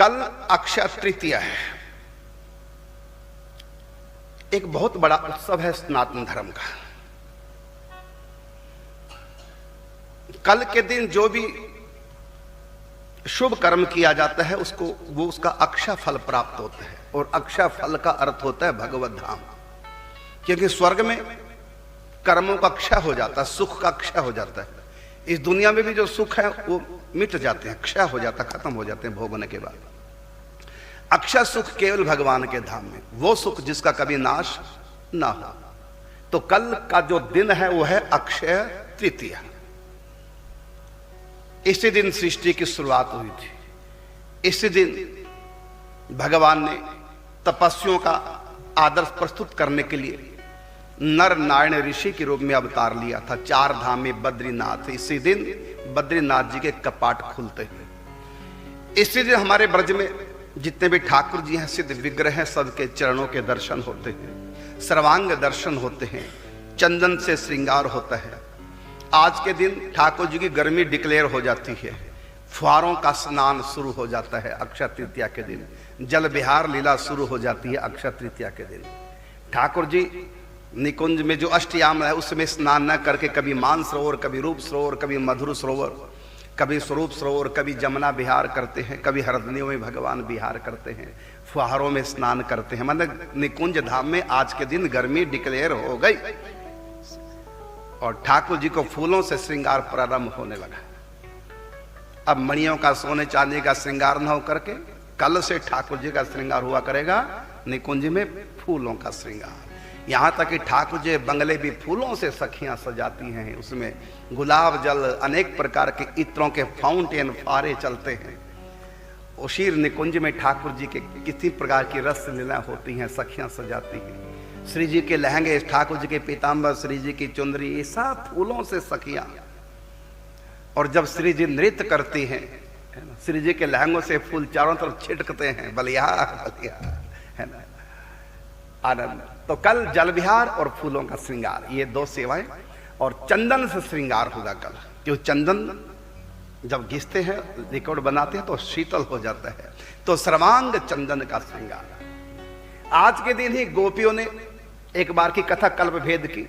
कल अक्षय तृतीया है। एक बहुत बड़ा उत्सव है सनातन धर्म का। कल के दिन जो भी शुभ कर्म किया जाता है उसका अक्षय फल प्राप्त होता है। और अक्षय फल का अर्थ होता है भगवत धाम, क्योंकि स्वर्ग में कर्मों का क्षय हो जाता है, सुख का क्षय हो जाता है। इस दुनिया में भी जो सुख है वो मिट जाते हैं, क्षय हो जाता है, खत्म हो जाते हैं भोगने के बाद। अक्षय सुख केवल भगवान के धाम में, वो सुख जिसका कभी नाश ना हो। तो कल का जो दिन है वो है अक्षय तृतीया। इसी दिन सृष्टि की शुरुआत हुई थी। इसी दिन भगवान ने तपस्वियों का आदर्श प्रस्तुत करने के लिए नर नारायण ऋषि के रूप में अवतार लिया था। 4 धाम में बद्रीनाथ, इसी दिन बद्रीनाथ जी के कपाट खुलते हैं। इसी दिन हमारे ब्रज में जितने भी ठाकुर जी हैं, सिद्ध विग्रह हैं, सबके चरणों के दर्शन होते हैं, सर्वांग दर्शन होते हैं, चंदन से श्रृंगार होता है। आज के दिन ठाकुर जी की गर्मी डिक्लेयर हो जाती है, फुहारों का स्नान शुरू हो जाता है। अक्षय तृतीया के दिन जल विहार लीला शुरू हो जाती है। अक्षय तृतीया के दिन ठाकुर जी निकुंज में जो अष्टयाम है उसमें स्नान न करके कभी मान सरोवर, कभी रूप सरोवर, कभी मधुर सरोवर, कभी स्वरूप सरोवर, कभी जमुना विहार करते हैं, कभी हरदनियों में भगवान विहार करते हैं, फुहारों में स्नान करते हैं। मतलब निकुंज धाम में आज के दिन गर्मी डिक्लेयर हो गई और ठाकुर जी को फूलों से श्रृंगार प्रारंभ होने लगा। अब मणियों का, सोने चांदी का श्रृंगार न हो करके कल से ठाकुर जी का श्रृंगार हुआ करेगा निकुंज में फूलों का श्रृंगार। यहां तक कि ठाकुर जी बंगले भी फूलों से सखियां सजाती हैं, उसमें गुलाब जल, अनेक प्रकार के इत्रों के फाउंटेन, फारे चलते हैं। उशीर निकुंज में ठाकुर जी के किसी प्रकार की रस लीला होती हैं, सखियां सजाती हैं। श्री जी के लहंगे, ठाकुर जी के पीताम्बर, श्री जी की चुंदरी, ये सब फूलों से सखियां। और जब श्री जी नृत्य करती हैं, श्री जी के लहंगों से फूल चारों तरफ छिटकते हैं, बलिया बलिया, है ना, आनंद। तो कल जल विहार और फूलों का श्रृंगार, ये 2 सेवाएं। और चंदन से श्रृंगार होगा कल, क्योंकि चंदन जब घिसते हैं, लिक्विड बनाते हैं तो शीतल हो जाता है। तो सर्वांग चंदन का श्रृंगार। आज के दिन ही गोपियों ने एक बार की कथा कल्प भेद की,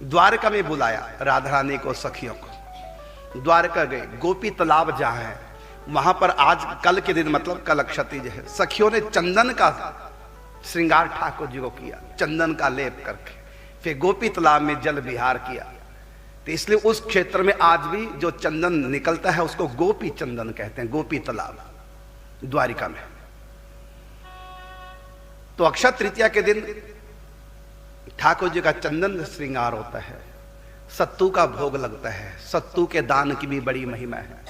द्वारका में बुलाया राधा रानी को, सखियों को। द्वारका गए, गोपी तालाब जहां है वहां पर आज कल के दिन, मतलब कल अक्षय तृतीया है, सखियों ने चंदन का श्रृंगार ठाकुर जी को किया, चंदन का लेप करके। फिर गोपी तालाब में जल विहार किया। तो इसलिए उस क्षेत्र में आज भी जो चंदन निकलता है उसको गोपी चंदन कहते हैं, गोपी तालाब द्वारिका में। तो अक्षय तृतीया के दिन ठाकुर जी का चंदन श्रृंगार होता है, सत्तू का भोग लगता है। सत्तू के दान की भी बड़ी महिमा है।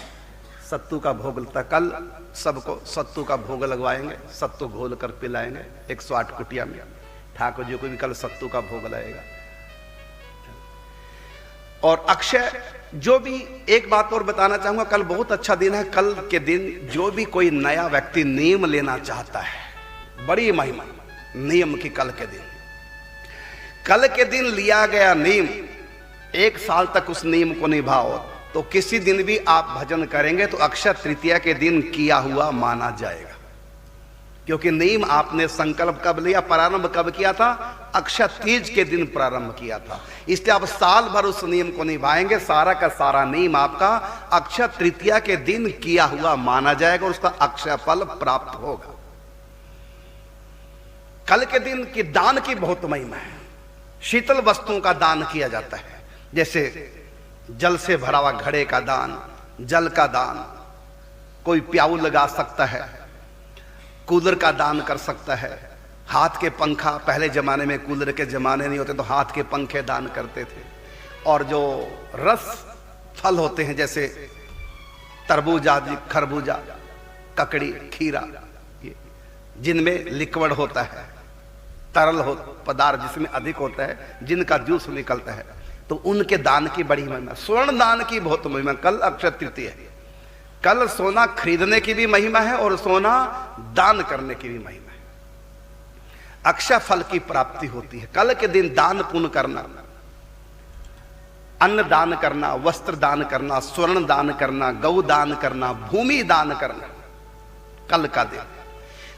सत्तू का भोग लगता है। कल सबको सत्तू का भोग लगवाएंगे, सत्तू घोल कर पिलाएंगे 108 कुटिया में। ठाकुर जी को भी कल सत्तू का भोग लगेगा। और अक्षय, जो भी एक बात और बताना चाहूंगा, कल बहुत अच्छा दिन है। कल के दिन जो भी कोई नया व्यक्ति नियम लेना चाहता है, बड़ी महिमा नियम की। कल के दिन लिया गया नियम, 1 साल तक उस नियम को निभाओ तो किसी दिन भी आप भजन करेंगे तो अक्षय तृतीया के दिन किया हुआ माना जाएगा। क्योंकि नियम आपने संकल्प कब लिया, प्रारंभ कब किया था? अक्षय तीज के दिन प्रारंभ किया था। इसलिए आप साल भर उस नियम को निभाएंगे, सारा का सारा नियम आपका अक्षय तृतीया के दिन किया हुआ माना जाएगा और उसका अक्षय फल प्राप्त होगा। कल के दिन की दान की बहुत महिमा है। शीतल वस्तुओं का दान किया जाता है, जैसे जल से भरा हुआ घड़े का दान, जल का दान, कोई प्याऊ लगा सकता है, कूलर का दान कर सकता है, हाथ के पंखा, पहले जमाने में कूलर के जमाने नहीं होते तो हाथ के पंखे दान करते थे। और जो रस फल होते हैं जैसे तरबूजा, खरबूजा, ककड़ी, खीरा, जिनमें लिक्विड होता है, तरल हो पदार्थ जिसमें अधिक होता है, जिनका जूस निकलता है, तो उनके दान की बड़ी महिमा। स्वर्ण दान की बहुत महिमा। कल अक्षय तृतीया है। कल सोना खरीदने की भी महिमा है और सोना दान करने की भी महिमा है। अक्षय फल की प्राप्ति होती है। कल के दिन दान पुण्य करना, अन्न दान करना, वस्त्र दान करना, स्वर्ण दान करना, गौ दान करना, भूमि दान करना, कल का दिन।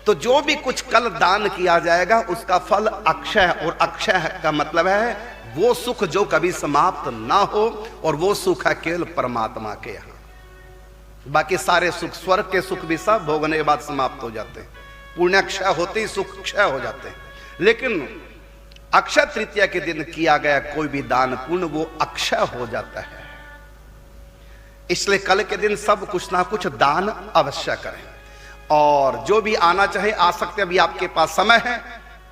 तो जो भी कुछ कल दान किया जाएगा उसका फल अक्षय, और अक्षय का मतलब है वो सुख जो कभी समाप्त ना हो, और वो सुख है केवल परमात्मा के यहां। बाकी सारे सुख, स्वर्ग के सुख भी सब भोगने के बाद समाप्त हो जाते हैं, पुण्य क्षय होते ही सुख क्षय हो जाते हैं। लेकिन अक्षय तृतीया के दिन किया गया कोई भी दान पुण्य वो अक्षय हो जाता है। इसलिए कल के दिन सब कुछ ना कुछ दान अवश्य करें, और जो भी आना चाहे आ सकते। अभी आपके पास समय है।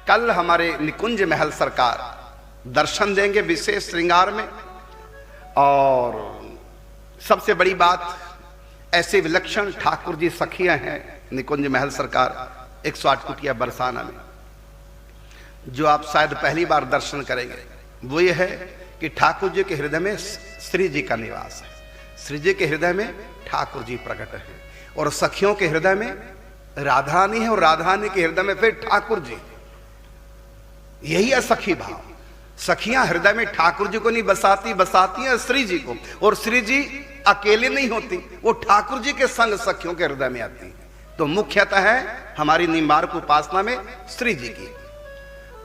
कल हमारे निकुंज महल सरकार दर्शन देंगे विशेष श्रृंगार में। और सबसे बड़ी बात, ऐसे विलक्षण ठाकुर जी सखियां हैं निकुंज महल सरकार 108 कुटिया बरसाना में, जो आप शायद पहली बार दर्शन करेंगे। वो ये है कि ठाकुर जी के हृदय में श्री जी का निवास है, श्री जी के हृदय में ठाकुर जी प्रकट है, और सखियों के हृदय में राधा रानी है, और राधा रानी के हृदय में फिर ठाकुर जी। यही है सखी भाव। सखियां हृदय में ठाकुर जी को नहीं बसाती, बसाती हैं श्री जी को, और श्री जी अकेले नहीं होती, वो ठाकुर जी के संग सखियों के हृदय में आती है। तो मुख्यतः है हमारी निम्बार्क उपासना में श्री जी की।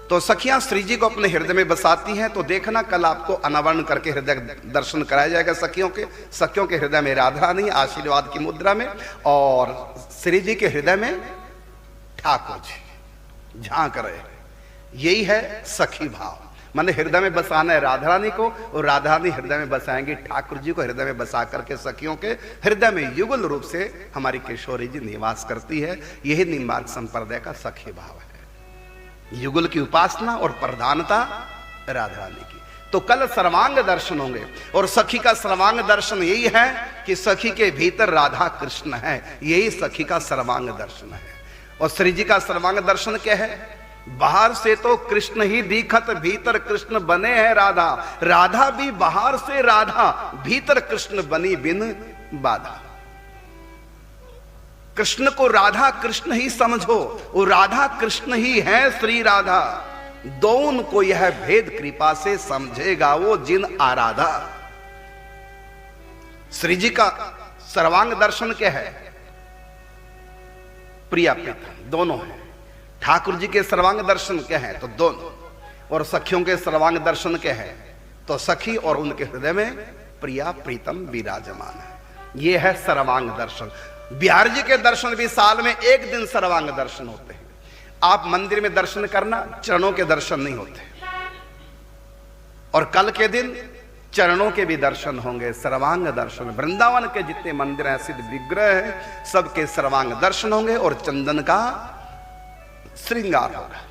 तो सखियां श्री जी को अपने हृदय में बसाती हैं। तो देखना कल आपको अनावरण करके हृदय दर्शन कराया जाएगा सखियों के हृदय में राधा रानी आशीर्वाद की मुद्रा में, और श्री जी के हृदय में ठाकुर जी झांक रहे। यही है सखी भाव, माने हृदय में बसाना है राधा रानी को, और राधा रानी हृदय में बसाएंगे ठाकुर जी को। हृदय में बसा करके सखियों के हृदय में युगल रूप से हमारी किशोरी जी निवास करती है। यही निम्बार्क संप्रदाय का सखी भाव है, युगल की उपासना और प्रधानता राधा रानी की। तो कल सर्वांग दर्शन होंगे, और सखी का सर्वांग दर्शन यही है कि सखी के भीतर राधा कृष्ण है, यही सखी का सर्वांग दर्शन है। और श्री जी का सर्वांग दर्शन क्या है? बाहर से तो कृष्ण ही दिखत, भीतर कृष्ण बने हैं राधा। राधा भी बाहर से राधा, भीतर कृष्ण बनी बिन बाधा। कृष्ण को राधा कृष्ण ही समझो, वो राधा कृष्ण ही है श्री राधा। दोनों को यह भेद कृपा से समझेगा वो जिन आराधा। श्री जी का सर्वांग दर्शन क्या है? प्रिया प्रीतम दोनों है। ठाकुर जी के सर्वांग दर्शन क्या है? तो दोनों। और सखियों के सर्वांग दर्शन क्या है? तो सखी और उनके हृदय में प्रिया प्रीतम विराजमान है। यह है सर्वांग दर्शन। बिहार जी के दर्शन भी साल में एक दिन सर्वांग दर्शन होते हैं। आप मंदिर में दर्शन करना, चरणों के दर्शन नहीं होते। और कल के दिन चरणों के भी दर्शन होंगे, सर्वांग दर्शन। वृंदावन के जितने मंदिर हैं, सिद्ध विग्रह हैं, सबके सर्वांग दर्शन होंगे और चंदन का श्रृंगार होगा।